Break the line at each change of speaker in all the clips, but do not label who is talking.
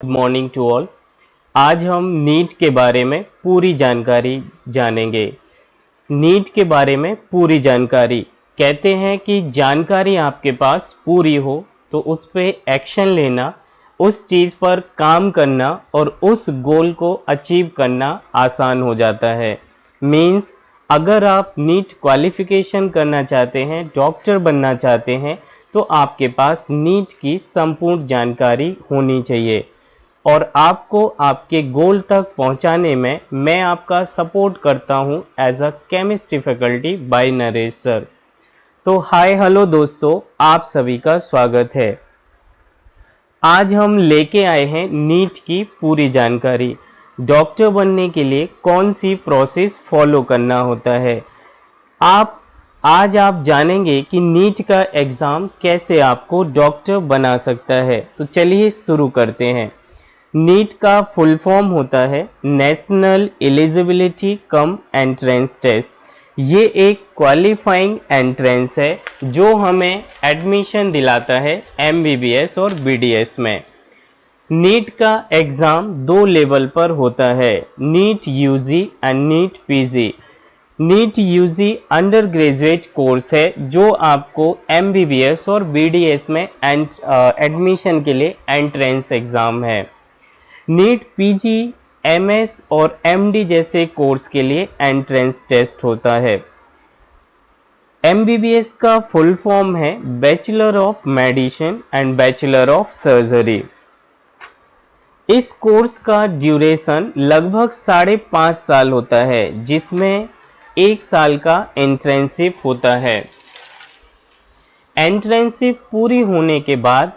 Good morning to all. आज हम NEET के बारे में पूरी जानकारी जानेंगे। नीट के बारे में पूरी जानकारी, कहते हैं कि जानकारी आपके पास पूरी हो तो उस पे एक्शन लेना, उस चीज़ पर काम करना और उस गोल को अचीव करना आसान हो जाता है। मीन्स अगर आप नीट क्वालिफिकेशन करना चाहते हैं, डॉक्टर बनना चाहते हैं, तो आपके पास नीट की संपूर्ण जानकारी होनी चाहिए और आपको आपके गोल तक पहुंचाने में मैं आपका सपोर्ट करता हूं as a chemistry faculty by Naresh sir. तो हाय हेलो दोस्तों, आप सभी का स्वागत है। आज हम लेके आए हैं नीट की पूरी जानकारी। डॉक्टर बनने के लिए कौन सी प्रोसेस फॉलो करना होता है, आज आप जानेंगे कि नीट का एग्ज़ाम कैसे आपको डॉक्टर बना सकता है। तो चलिए शुरू करते हैं। नीट का फुल फॉर्म होता है national eligibility cum entrance test. ये एक क्वालिफाइंग एंट्रेंस है जो हमें एडमिशन दिलाता है एमबीबीएस और बीडीएस में। नीट का एग्ज़ाम दो लेवल पर होता है, NEET UG and NEET PG. NEET UG undergraduate course है जो आपको एमबीबीएस और बीडीएस में एडमिशन के लिए एंट्रेंस एग्ज़ाम है। नीट पीजी, एमएस और एमडी जैसे कोर्स के लिए एंट्रेंस टेस्ट होता है। एमबीबीएस का फुल फॉर्म है bachelor of medicine and bachelor of surgery. इस कोर्स का ड्यूरेशन लगभग 5.5 साल होता है, जिसमें 1 साल का इंटर्नशिप होता है। इंटर्नशिप पूरी होने के बाद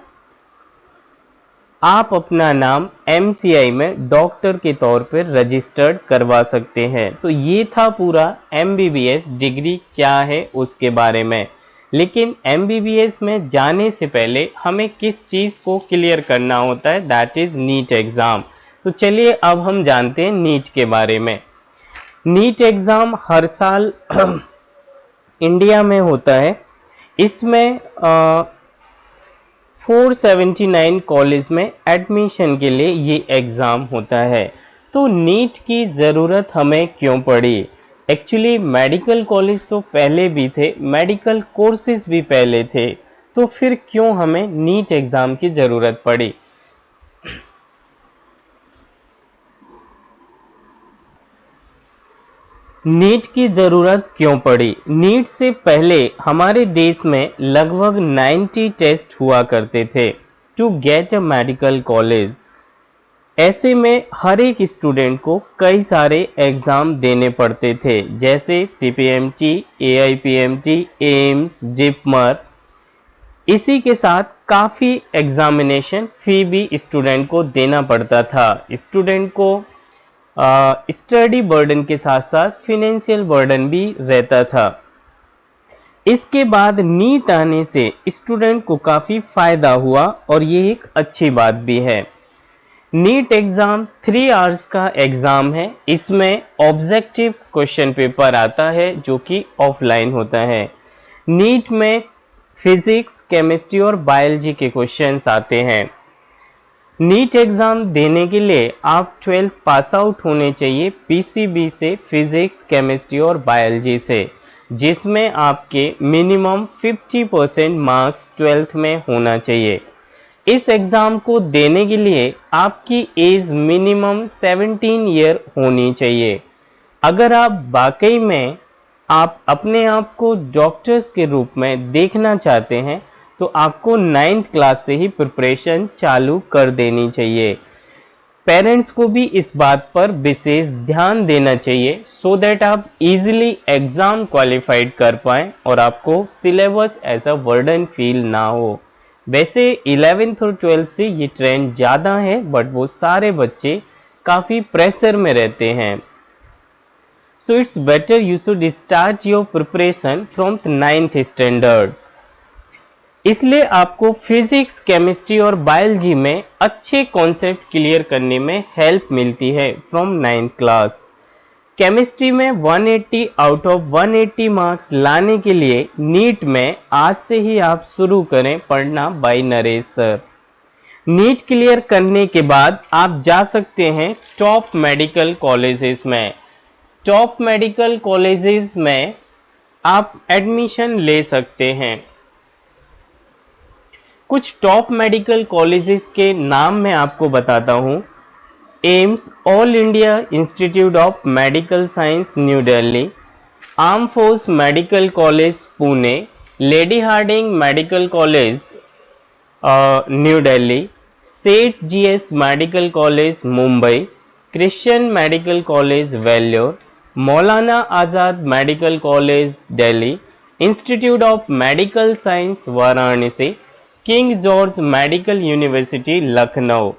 आप अपना नाम एमसीआई में डॉक्टर के तौर पर रजिस्टर्ड करवा सकते हैं। तो ये था पूरा एमबीबीएस डिग्री क्या है उसके बारे में। लेकिन एमबीबीएस में जाने से पहले हमें किस चीज़ को क्लियर करना होता है, दैट इज़ नीट एग्ज़ाम। तो चलिए अब हम जानते हैं नीट के बारे में। नीट एग्ज़ाम हर साल इंडिया में होता है। इसमें 479 कॉलेज में एडमिशन के लिए ये एग्ज़ाम होता है। तो नीट की ज़रूरत हमें क्यों पड़ी? एक्चुअली मेडिकल कॉलेज तो पहले भी थे, मेडिकल कोर्सेज भी पहले थे, तो फिर क्यों हमें नीट एग्ज़ाम की ज़रूरत पड़ी? नीट की ज़रूरत क्यों पड़ी? नीट से पहले हमारे देश में लगभग 90 टेस्ट हुआ करते थे to get a medical college. ऐसे में हर एक स्टूडेंट को कई सारे एग्ज़ाम देने पड़ते थे, जैसे सीपीएमटी, एआईपीएमटी, एम्स, जिपमर। इसी के साथ काफ़ी एग्ज़ामिनेशन फ़ी भी स्टूडेंट को देना पड़ता था। स्टूडेंट को स्टडी बर्डन के साथ साथ फिनेंशियल बर्डन भी रहता था। इसके बाद नीट आने से स्टूडेंट को काफ़ी फ़ायदा हुआ और ये एक अच्छी बात भी है। नीट एग्ज़ाम 3 आवर्स का एग्ज़ाम है। इसमें ऑब्जेक्टिव क्वेश्चन पेपर आता है जो कि ऑफलाइन होता है। नीट में फिज़िक्स, केमिस्ट्री और बायोलॉजी के क्वेश्चंस आते हैं। नीट एग्ज़ाम देने के लिए आप 12th पास आउट होने चाहिए पीसीबी से, फिज़िक्स, केमिस्ट्री और बायोलॉजी से, जिसमें आपके मिनिमम 50% मार्क्स 12th में होना चाहिए। इस एग्ज़ाम को देने के लिए आपकी एज मिनिमम 17 ईयर होनी चाहिए। अगर आप वाकई में आप अपने आप को डॉक्टर्स के रूप में देखना चाहते हैं तो आपको 9th क्लास से ही प्रिपरेशन चालू कर देनी चाहिए। पेरेंट्स को भी इस बात पर विशेष ध्यान देना चाहिए सो दैट आप इजीली एग्ज़ाम क्वालिफाइड कर पाएँ और आपको syllabus as a burden feel ना हो। वैसे 11th और 12th से ये ट्रेंड ज़्यादा है, बट वो सारे बच्चे काफ़ी प्रेशर में रहते हैं। So it's better you should start your preparation from the 9th standard। इसलिए आपको फिजिक्स, केमिस्ट्री और बायोलॉजी में अच्छे कॉन्सेप्ट क्लियर करने में हेल्प मिलती है फ्रॉम 9th क्लास। केमिस्ट्री में 180 आउट ऑफ 180 मार्क्स लाने के लिए नीट में आज से ही आप शुरू करें पढ़ना by Naresh sir. NEET clear करने के बाद आप जा सकते हैं टॉप मेडिकल कॉलेजेस में। टॉप मेडिकल कॉलेजेस में आप एडमिशन ले सकते हैं। कुछ टॉप मेडिकल कॉलेजेस के नाम मैं आपको बताता हूं। AIIMS all India institute of medical science new Delhi, arm force medical college Pune, lady Harding medical college new Delhi, Seth GS medical college Mumbai, Christian medical college Vellore, Maulana Azad medical college Delhi, institute of medical science Varanasi, King George medical university Lucknow.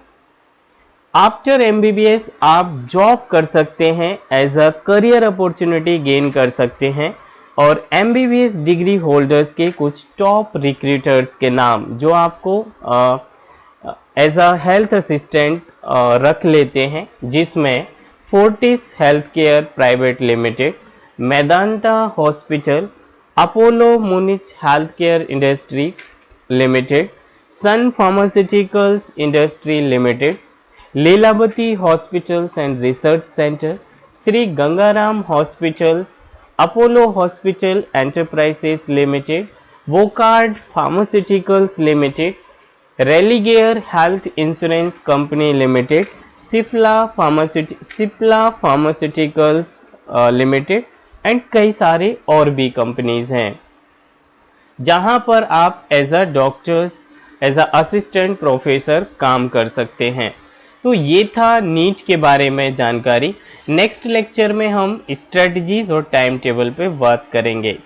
After MBBS आप job कर सकते हैं, as a career opportunity gain कर सकते हैं। और MBBS degree holders के कुछ टॉप रिक्रूटर्स के नाम जो आपको एज अ हेल्थ असिस्टेंट रख लेते हैं, जिसमें Fortis health care private limited, Medanta hospital, Apollo Munich health care industry limited, Sun pharmaceuticals industry limited, Lilavati hospitals and research centre, Shri Gangaram hospitals, Apollo hospital enterprises limited, Wockhardt pharmaceuticals limited, Religare health insurance company limited, Cipla pharmaceuticals limited and कई सारे और भी companies हैं जहां पर आप as a doctors, as a assistant professor काम कर सकते हैं। तो ये था नीट के बारे में जानकारी। नेक्स्ट लेक्चर में हम स्ट्रेटजीज और टाइम टेबल पे बात करेंगे।